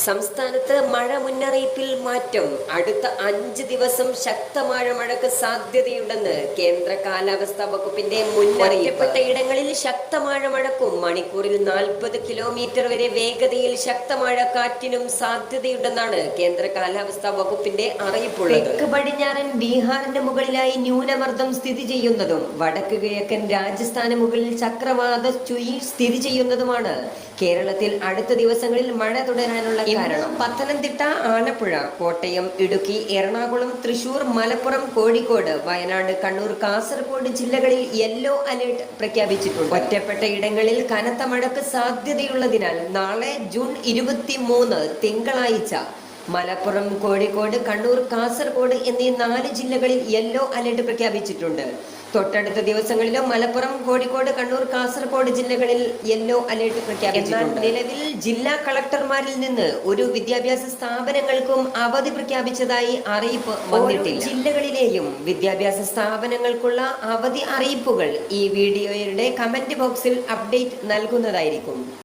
സംസ്ഥാനത്ത് മഴ മുന്നറിയിപ്പിൽ മാറ്റം. അടുത്ത 5 ദിവസം ശക്തമായ മഴയ്ക്ക് സാധ്യതയുണ്ടെന്ന് കേന്ദ്ര കാലാവസ്ഥാ വകുപ്പിന്റെ മുന്നറിയിപ്പ്. ഒറ്റപ്പെട്ട ഇടങ്ങളിൽ ശക്തമായ മഴക്കും മണിക്കൂറിൽ 40 കിലോമീറ്റർ വരെ വേഗതയിൽ ശക്തമായ കാറ്റിനും സാധ്യതയുണ്ടെന്നാണ് കേന്ദ്ര കാലാവസ്ഥാ വകുപ്പിന്റെ അറിയിപ്പുള്ളത്. തെക്ക് പടിഞ്ഞാറൻ ബീഹാറിന്റെ മുകളിലായി ന്യൂനമർദ്ദം സ്ഥിതി ചെയ്യുന്നതും വടക്ക് കിഴക്കൻ രാജസ്ഥാന് മുകളിൽ ചക്രവാത ചുഴി സ്ഥിതി ചെയ്യുന്നതുമാണ് കേരളത്തിൽ അടുത്ത ദിവസങ്ങളിൽ മഴ തുടരാനുള്ള കാരണം. പത്തനംതിട്ട, ആലപ്പുഴ, കോട്ടയം, ഇടുക്കി, എറണാകുളം, തൃശൂർ, മലപ്പുറം, കോഴിക്കോട്, വയനാട്, കണ്ണൂർ, കാസർഗോഡ് ജില്ലകളിൽ യെല്ലോ അലേർട്ട് പ്രഖ്യാപിച്ചിട്ടുണ്ട്. ഒറ്റപ്പെട്ട ഇടങ്ങളിൽ കനത്ത മഴയ്ക്ക് സാധ്യതയുള്ളതിനാൽ നാളെ ജൂൺ 23 തിങ്കളാഴ്ച മലപ്പുറം, കോഴിക്കോട്, കണ്ണൂർ, കാസർഗോഡ് എന്നീ 4 ജില്ലകളിൽ യെല്ലോ അലേർട്ട് പ്രഖ്യാപിച്ചിട്ടുണ്ട്. തൊട്ടടുത്ത ദിവസങ്ങളിലും മലപ്പുറം, കോഴിക്കോട്, കണ്ണൂർ, കാസർഗോഡ് ജില്ലകളിൽ യെല്ലോ അലേർട്ട് പ്രഖ്യാപിച്ചിട്ടുണ്ട്. നിലവിൽ ജില്ലാ കളക്ടർമാരിൽ നിന്ന് ഒരു വിദ്യാഭ്യാസ സ്ഥാപനങ്ങൾക്കും അവധി പ്രഖ്യാപിച്ചതായി അറിയിപ്പ് വന്നിട്ടില്ല. ജില്ലകളിലെയും വിദ്യാഭ്യാസ സ്ഥാപനങ്ങൾക്കുള്ള അവധി അറിയിപ്പുകൾ ഈ വീഡിയോയുടെ കമന്റ് ബോക്സിൽ അപ്ഡേറ്റ് നൽകുന്നതായിരിക്കും.